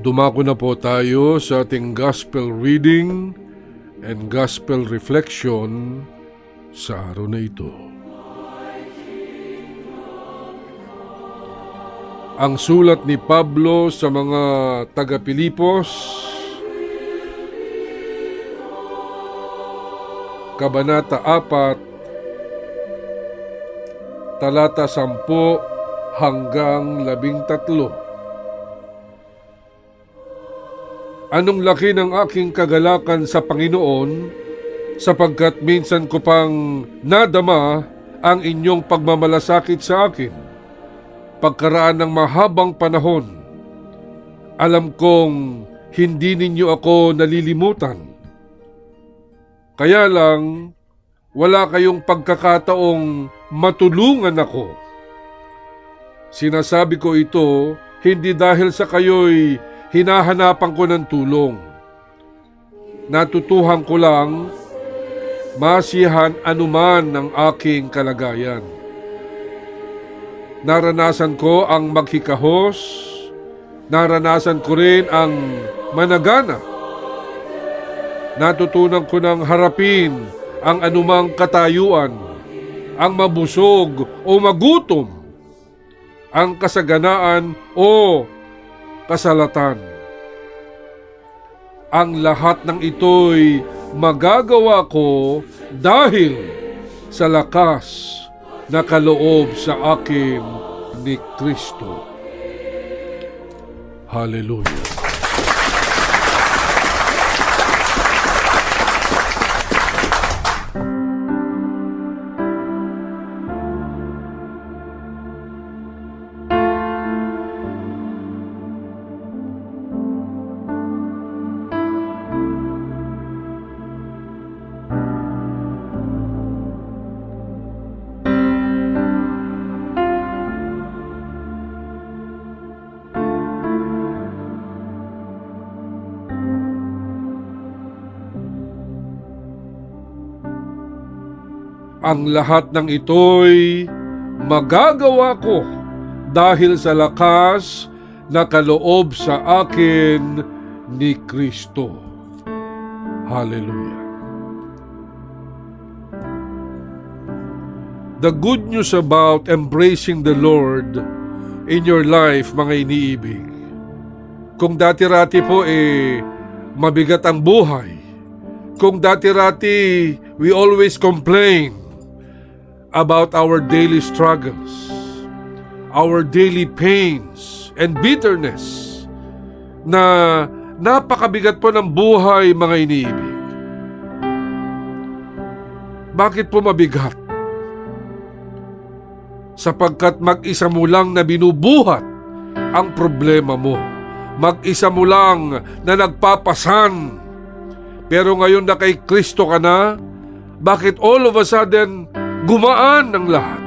Dumako na po tayo sa ating gospel reading and gospel reflection sa araw na ito. Ang sulat ni Pablo sa mga taga-Pilipos, Kabanata 4, talata 10 hanggang 13. Anong laki ng aking kagalakan sa Panginoon, sapagkat minsan ko pang nadama ang inyong pagmamalasakit sa akin. Pagkaraan ng mahabang panahon, alam kong hindi ninyo ako nalilimutan. Kaya lang, wala kayong pagkakataong matulungan ako. Sinasabi ko ito hindi dahil sa kayo'y hinahanapan ko ng tulong. Natutuhan ko lang masiyahan anuman ng aking kalagayan. Naranasan ko ang maghikahos, naranasan ko rin ang managana. Natutunan ko ng harapin ang anumang katayuan, ang mabusog o magutom, ang kasaganaan o kasalatan. Ang lahat ng ito'y magagawa ko dahil sa lakas na kaloob sa akin ni Kristo. Hallelujah. Ang lahat ng ito'y magagawa ko dahil sa lakas na kaloob sa akin ni Kristo. Hallelujah. The good news about embracing the Lord in your life, mga iniibig. Kung dati-rati po mabigat ang buhay, kung dati-rati we always complain about our daily struggles, our daily pains and bitterness, na napakabigat po ng buhay, mga iniibig. Bakit po mabigat? Sapagkat mag-isa mo lang na binubuhat ang problema mo. Mag-isa mo lang na nagpapasan. Pero ngayon na kay Kristo ka na, bakit all of a sudden gumaan ang lahat?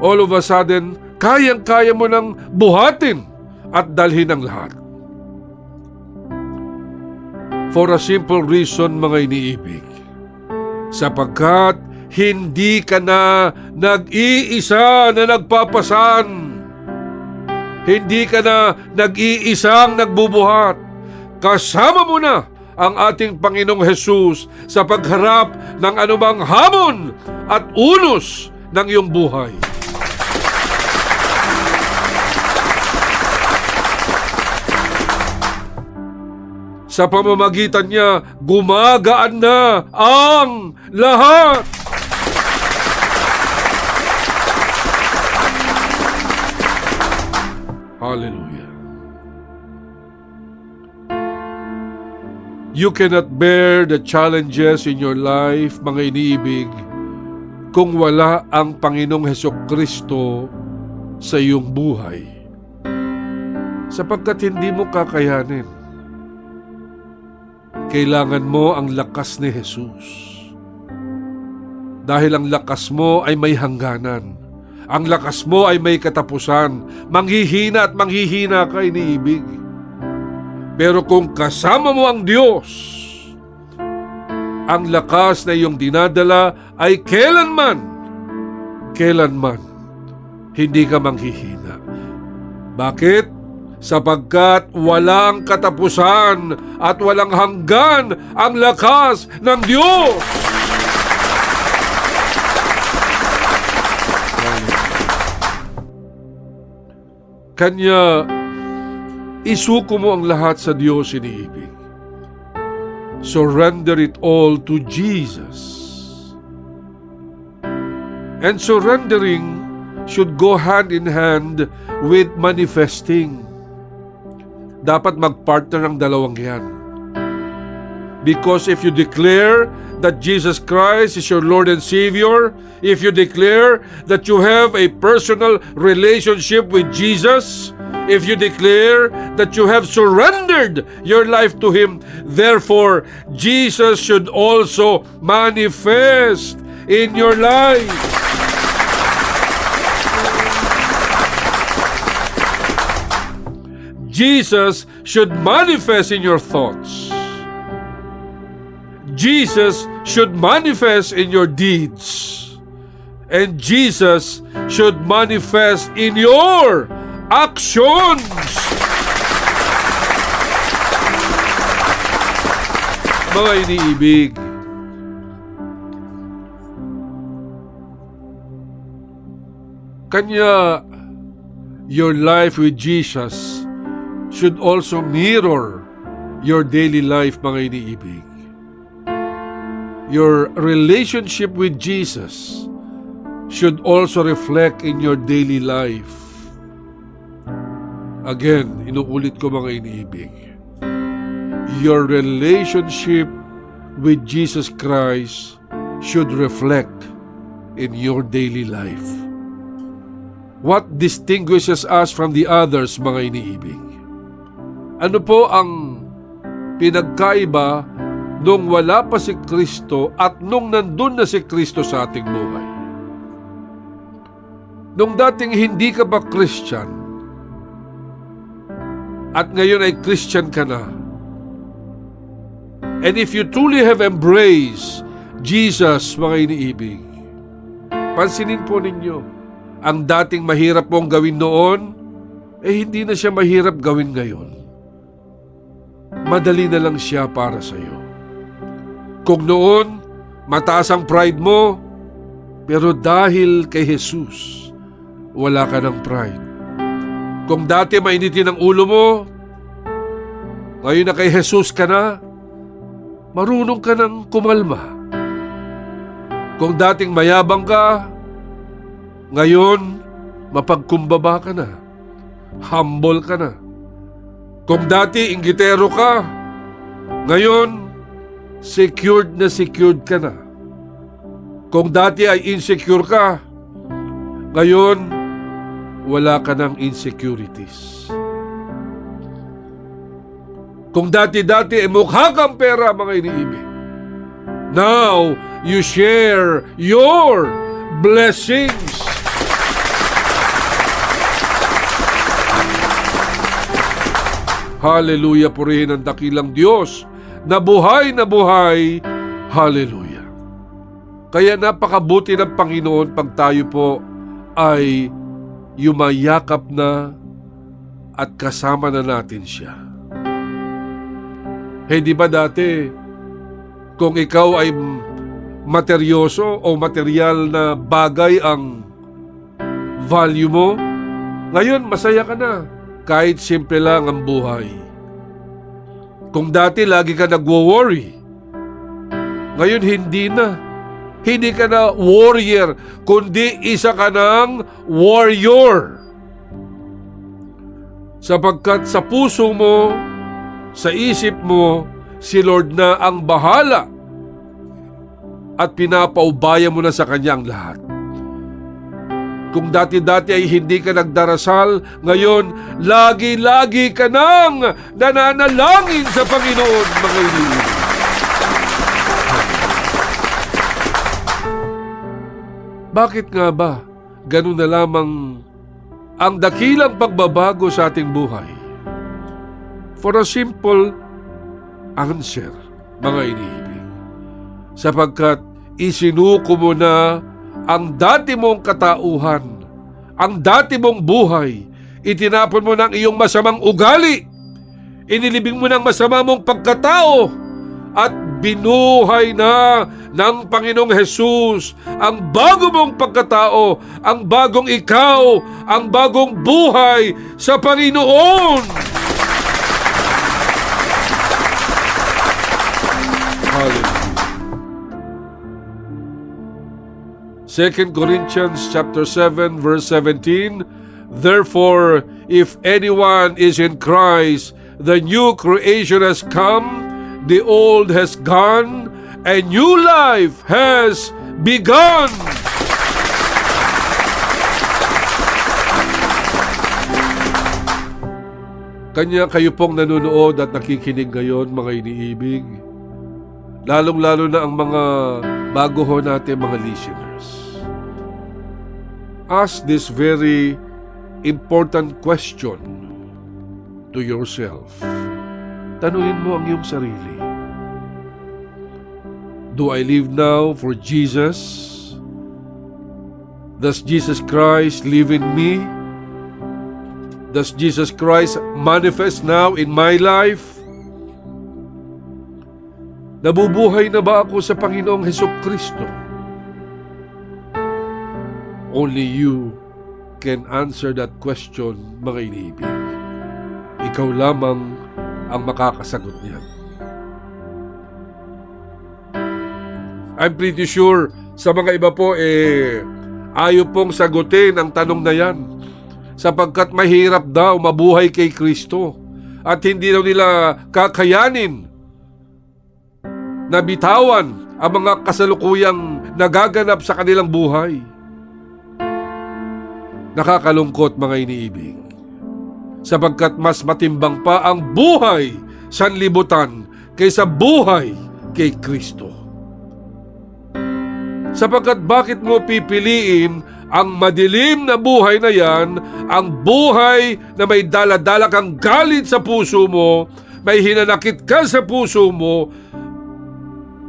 All of a sudden, kayang-kaya mo nang buhatin at dalhin ang lahat. For a simple reason, mga iniibig. Sapagkat hindi ka na nag-iisa na nagpapasan. Hindi ka na nag-iisang nagbubuhat. Kasama mo na ang ating Panginoong Hesus sa pagharap ng anumang hamon at unos ng iyong buhay. Sa pamamagitan niya, gumagaan na ang lahat. Hallelujah. You cannot bear the challenges in your life, mga iniibig, kung wala ang Panginoong Hesukristo sa iyong buhay. Sapagkat hindi mo kakayanin. Kailangan mo ang lakas ni Jesus. Dahil ang lakas mo ay may hangganan. Ang lakas mo ay may katapusan. Manghihina at manghihina ka, iniibig. Pero kung kasama mo ang Diyos, ang lakas na iyong dinadala ay kailanman hindi ka manghihina. Bakit? sapagkat walang katapusan at walang hanggan ang lakas ng Diyos. Kanya, isuko mo ang lahat sa Diyos, iniibig. Surrender it all to Jesus. And surrendering should go hand in hand with manifesting. Dapat magpartner ang dalawang yan. Because if you declare that Jesus Christ is your Lord and Savior, if you declare that you have a personal relationship with Jesus, if you declare that you have surrendered your life to Him, therefore, Jesus should also manifest in your life. Jesus should manifest in your thoughts. Jesus should manifest in your deeds. And Jesus should manifest in your actions. Mga iniibig, kanya your life with Jesus should also mirror your daily life, mga iniibig. Your relationship with Jesus should also reflect in your daily life. Again, inuulit ko, mga iniibig. Your relationship with Jesus Christ should reflect in your daily life. What distinguishes us from the others, mga iniibig? Ano po ang pinagkaiba nung wala pa si Kristo at nung nandun na si Kristo sa ating buhay? Nung dating hindi ka pa Christian at ngayon ay Christian ka na, and if you truly have embraced Jesus, mga iniibig, pansinin po ninyo, ang dating mahirap mong gawin noon, hindi na siya mahirap gawin ngayon. Madali na lang siya para sa iyo. Kung noon, mataas ang pride mo, pero dahil kay Jesus, wala ka ng pride. Kung dati mainitin ang ulo mo, ngayon na kay Jesus ka na, marunong ka ng kumalma. Kung dating mayabang ka, ngayon, mapagkumbaba ka na. Humble ka na. Kung dati inggitero ka, ngayon, secured na secured ka na. Kung dati ay insecure ka, ngayon, wala ka ng insecurities. Kung dati-dati ay mukha kang pera, mga iniibig, now, you share your blessings. Hallelujah, purihin ang dakilang Diyos na buhay na buhay. Hallelujah. Kaya napakabuti ng Panginoon pag tayo po ay yumayakap na at kasama na natin siya. Di ba dati, kung ikaw ay materyoso o material na bagay ang value mo, ngayon masaya ka na. Kahit simple lang ang buhay. Kung dati lagi ka nagwo-worry, ngayon hindi na. Hindi ka na warrior, kundi isa ka ng warrior. Sapagkat sa puso mo, sa isip mo, si Lord na ang bahala at pinapaubaya mo na sa Kanya ang lahat. Kung dati-dati ay hindi ka nagdarasal, ngayon, lagi-lagi ka nang nananalangin sa Panginoon, mga iniibig. Bakit nga ba ganun na lamang ang dakilang pagbabago sa ating buhay? For a simple answer, mga iniibig. Sapagkat isinuko mo na ang dati mong katauhan, ang dati mong buhay, Itinapon mo ng iyong masamang ugali. Inilibing mo ng masama mong pagkatao at binuhay na ng Panginoong Hesus ang bago mong pagkatao, ang bagong ikaw, ang bagong buhay sa Panginoon. Hallelujah. 2 Corinthians chapter 7 verse 17, therefore, if anyone is in Christ, the new creation has come, the old has gone, a new life has begun. Kanya kayo pong nanonood at nakikinig ngayon, mga iniibig, lalong-lalo na ang mga bago ho natin mga listeners. Ask this very important question to yourself. Tanungin mo ang iyong sarili. Do I live now for Jesus? Does Jesus Christ live in me? Does Jesus Christ manifest now in my life? Nabubuhay na ba ako sa Panginoong Hesukristo? Only you can answer that question, mga iniibig. Ikaw lamang ang makakasagot niyan. I'm pretty sure sa mga iba po ayaw pong sagutin ang tanong na yan sapagkat mahirap daw mabuhay kay Kristo at hindi daw nila kakayanin na bitawan ang mga kasalukuyang nagaganap sa kanilang buhay. Nakakalungkot, mga iniibig, sapagkat mas matimbang pa ang buhay sa sanlibutan kaysa buhay kay Kristo. Sapagkat bakit mo pipiliin ang madilim na buhay na yan, ang buhay na may dala-dala kang galit sa puso mo, may hinanakit ka sa puso mo,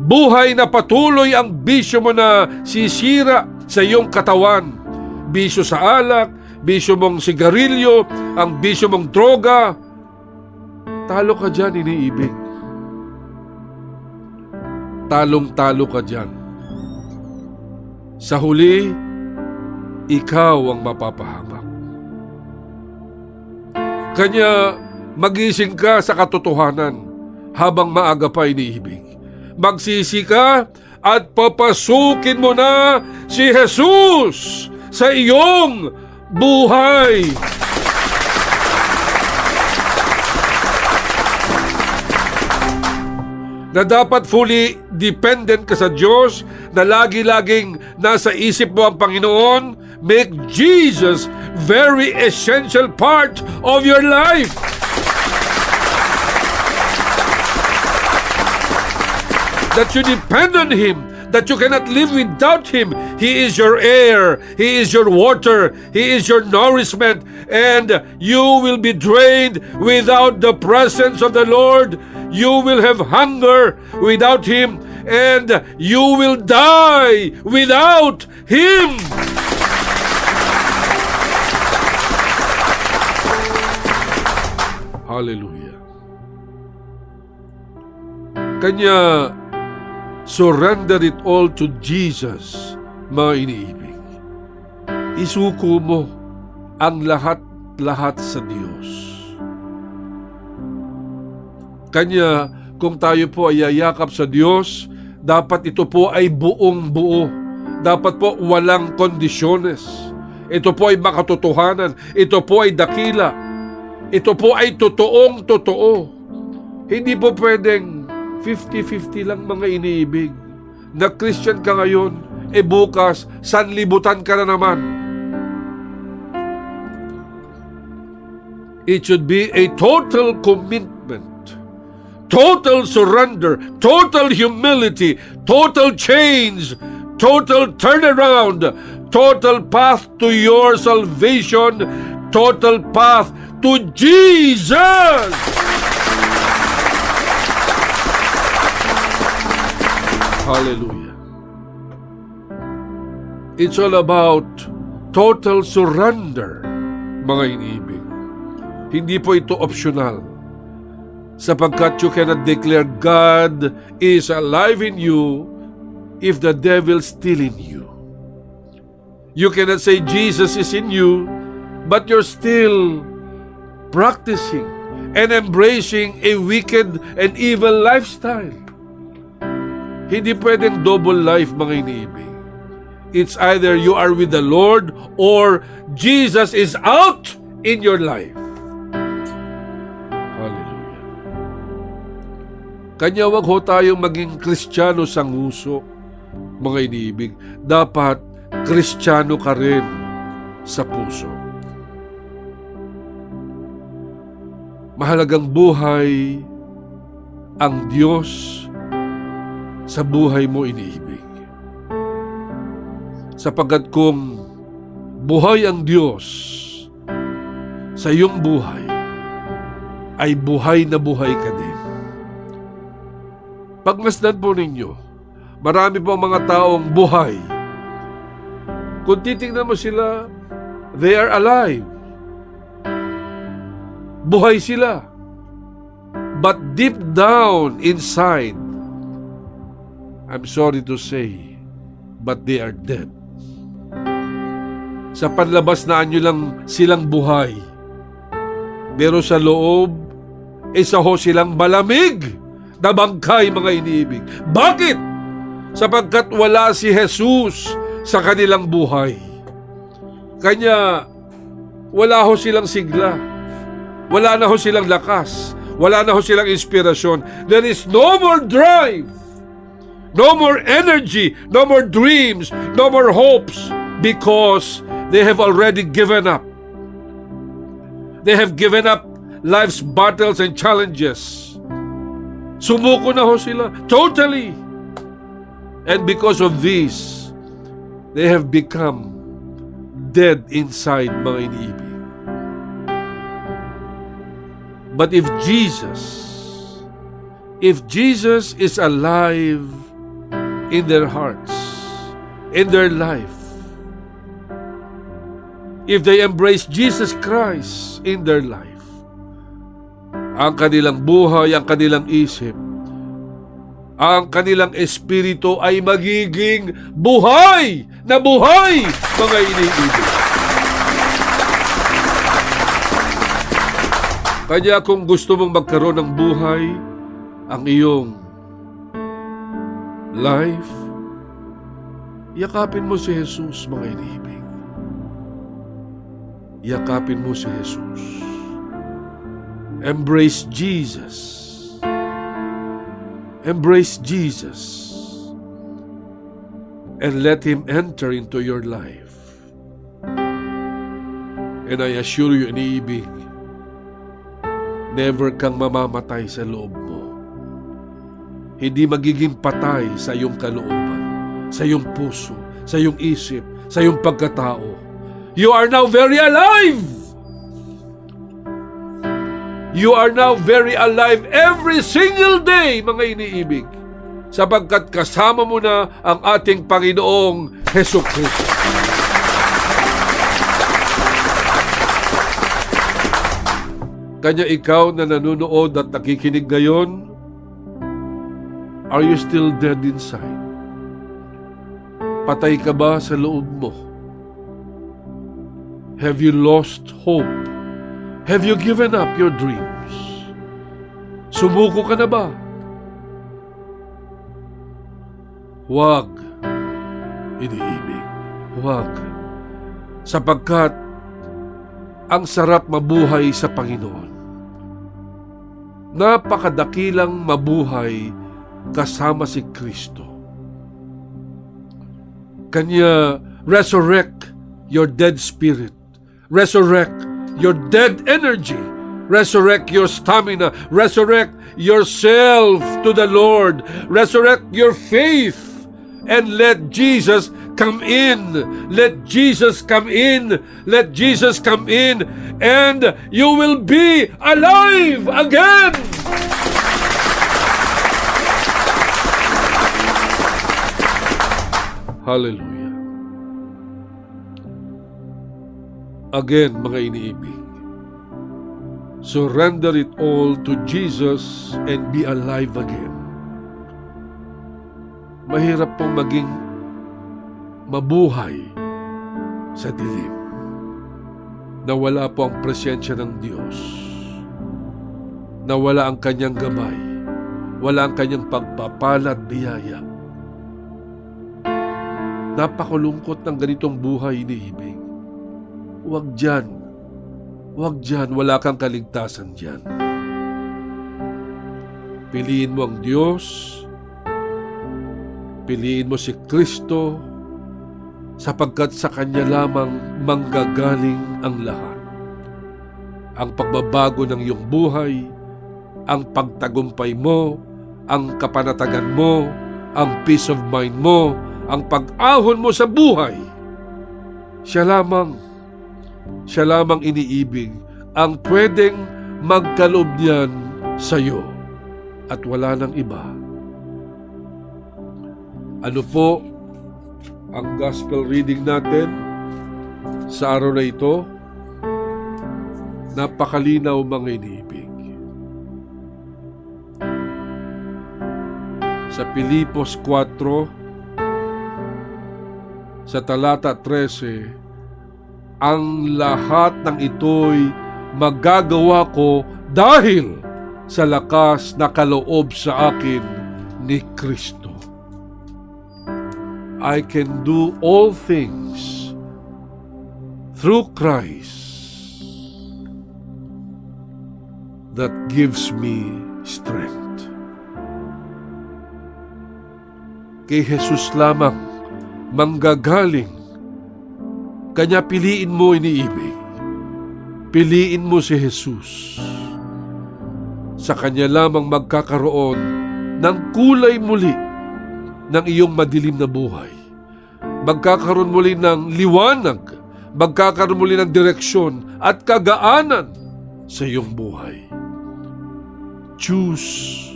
buhay na patuloy ang bisyo mo na sisira sa iyong katawan, bisyo sa alak, bisyo mong sigarilyo, ang bisyo mong droga. Talo ka dyan, iniibig. Talong-talo ka dyan. Sa huli, ikaw ang mapapahamak. Kanya magising ka sa katotohanan habang maaga pa, iniibig. Magsisi ka at papasukin mo na si Jesus sa iyong buhay. Na dapat fully dependent ka sa Diyos, na lagi-laging nasa isip mo ang Panginoon. Make Jesus very essential part of your life. That you depend on Him, that you cannot live without Him. He is your air, He is your water, He is your nourishment, and you will be drained without the presence of the Lord. You will have hunger without Him, and you will die without Him. Hallelujah. Kanya, surrender it all to Jesus, mga iniibig. Isuko mo ang lahat-lahat sa Diyos. Kanya, kung tayo po ay yayakap sa Diyos, dapat ito po ay buong-buo. Dapat po walang kondisyones. Ito po ay makatotohanan. Ito po ay dakila. Ito po ay totoong-totoo. Hindi po pwedeng 50-50 lang, mga iniibig. Na Christian ka ngayon, bukas, sanlibutan ka na naman. It should be a total commitment, total surrender, total humility, total change, total turnaround, total path to your salvation, total path to Jesus. Hallelujah. It's all about total surrender mga iniibig. Hindi po ito optional. Sapagkat you cannot declare God is alive in you if the devil's still in you. You cannot say Jesus is in you, but you're still practicing and embracing a wicked and evil lifestyle. Hindi pwedeng double life, mga iniibig. It's either you are with the Lord or Jesus is out in your life. Hallelujah. Kanya wag ho tayong maging Kristiyano sa nguso, mga iniibig. Dapat Kristiyano ka rin sa puso. Mahalagang buhay ang Diyos sa buhay mo, iniibig. Sapagkat kung buhay ang Diyos sa iyong buhay, ay buhay na buhay ka din. Pagmasdan po ninyo, marami po mga taong buhay. Kung titingnan mo sila, they are alive. Buhay sila. But deep down inside, I'm sorry to say, but they are dead. Sa panlabas na anyo lang silang buhay. Pero sa loob, isa ho silang malamig na bangkay, mga iniibig. Bakit? Sapagkat wala si Jesus sa kanilang buhay. Kanya, wala ho silang sigla. Wala na ho silang lakas. Wala na ho silang inspirasyon. There is no more drive. No more energy, no more dreams, no more hopes, because they have already given up. They have given up life's battles and challenges. Sumuko na ho sila, totally. And because of this, they have become dead inside, mga iniibig. But if Jesus is alive in their hearts, in their life, if they embrace Jesus Christ in their life, ang kanilang buhay, ang kanilang isip, ang kanilang espiritu ay magiging buhay na buhay, mga iniibig. Kaya kung gusto mong magkaroon ng buhay, ang iyong life, yakapin mo si Jesus, mga iniibig. Yakapin mo si Jesus. Embrace Jesus. Embrace Jesus. And let Him enter into your life. And I assure you, iniibig, never kang mamamatay sa loob mo. Hindi magiging patay sa iyong kalooban, sa iyong puso, sa iyong isip, sa iyong pagkatao. You are now very alive! You are now very alive every single day, mga iniibig, sapagkat kasama mo na ang ating Panginoong Hesukristo. Kanya ikaw na nanunood at nakikinig ngayon, are you still dead inside? Patay ka ba sa loob mo? Have you lost hope? Have you given up your dreams? Sumuko ka na ba? Huwag, iniibig, huwag. Sapagkat ang sarap mabuhay sa Panginoon. Napakadakilang mabuhay kasama si Kristo. Kanya resurrect your dead spirit. Resurrect your dead energy. Resurrect your stamina. Resurrect yourself to the Lord. Resurrect your faith. And let Jesus come in. Let Jesus come in. Let Jesus come in. And you will be alive again. Hallelujah. Again, mga iniibig, surrender it all to Jesus and be alive again. Mahirap pong maging mabuhay sa dilim na wala po ang presensya ng Diyos, na wala ang kanyang gabay, wala ang kanyang pagpapala at biyaya. Napakalungkot ng ganitong buhay, iniibig. Huwag dyan, wala kang kaligtasan dyan. Piliin mo ang Diyos, piliin mo si Kristo, sapagkat sa Kanya lamang manggagaling ang lahat. Ang pagbabago ng iyong buhay, ang pagtagumpay mo, ang kapanatagan mo, ang peace of mind mo, ang pag-ahon mo sa buhay. Siya lamang iniibig ang pwedeng magkaloob niyan sa iyo at wala nang iba. Ano po ang gospel reading natin sa araw na ito? Napakalinaw, mga iniibig. Sa Filipos 4, sa talata 13, ang lahat ng ito'y magagawa ko dahil sa lakas na kaloob sa akin ni Kristo. I can do all things through Christ that gives me strength. Kay Jesus lamang manggagaling. Kanya piliin mo, iniibig. Piliin mo si Jesus. Sa Kanya lamang magkakaroon ng kulay muli ng iyong madilim na buhay. Magkakaroon muli ng liwanag. Magkakaroon muli ng direksyon at kagaanan sa iyong buhay. Choose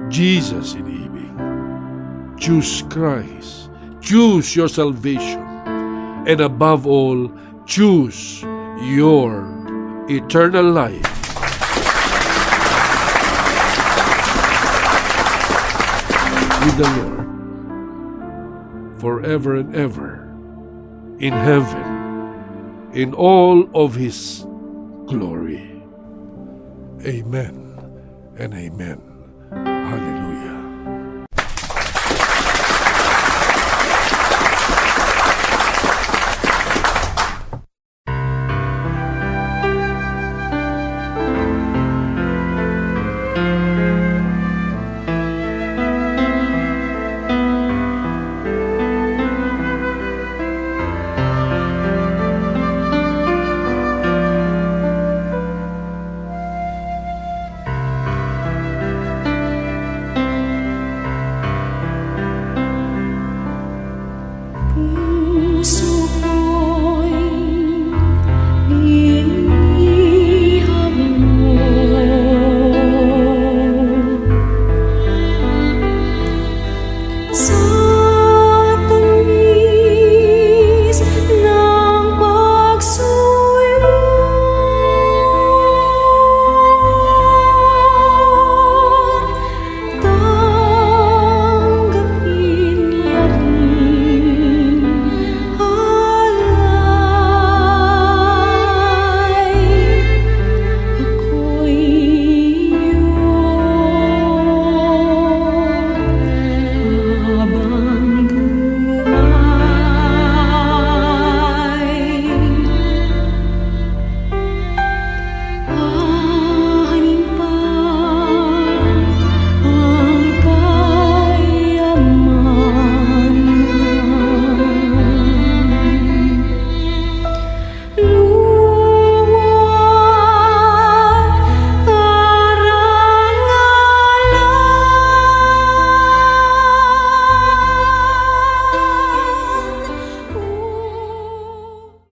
Jesus, iniibig. Choose Christ. Choose your salvation. And above all, choose your eternal life. With the Lord, forever and ever, in heaven, in all of His glory. Amen and amen.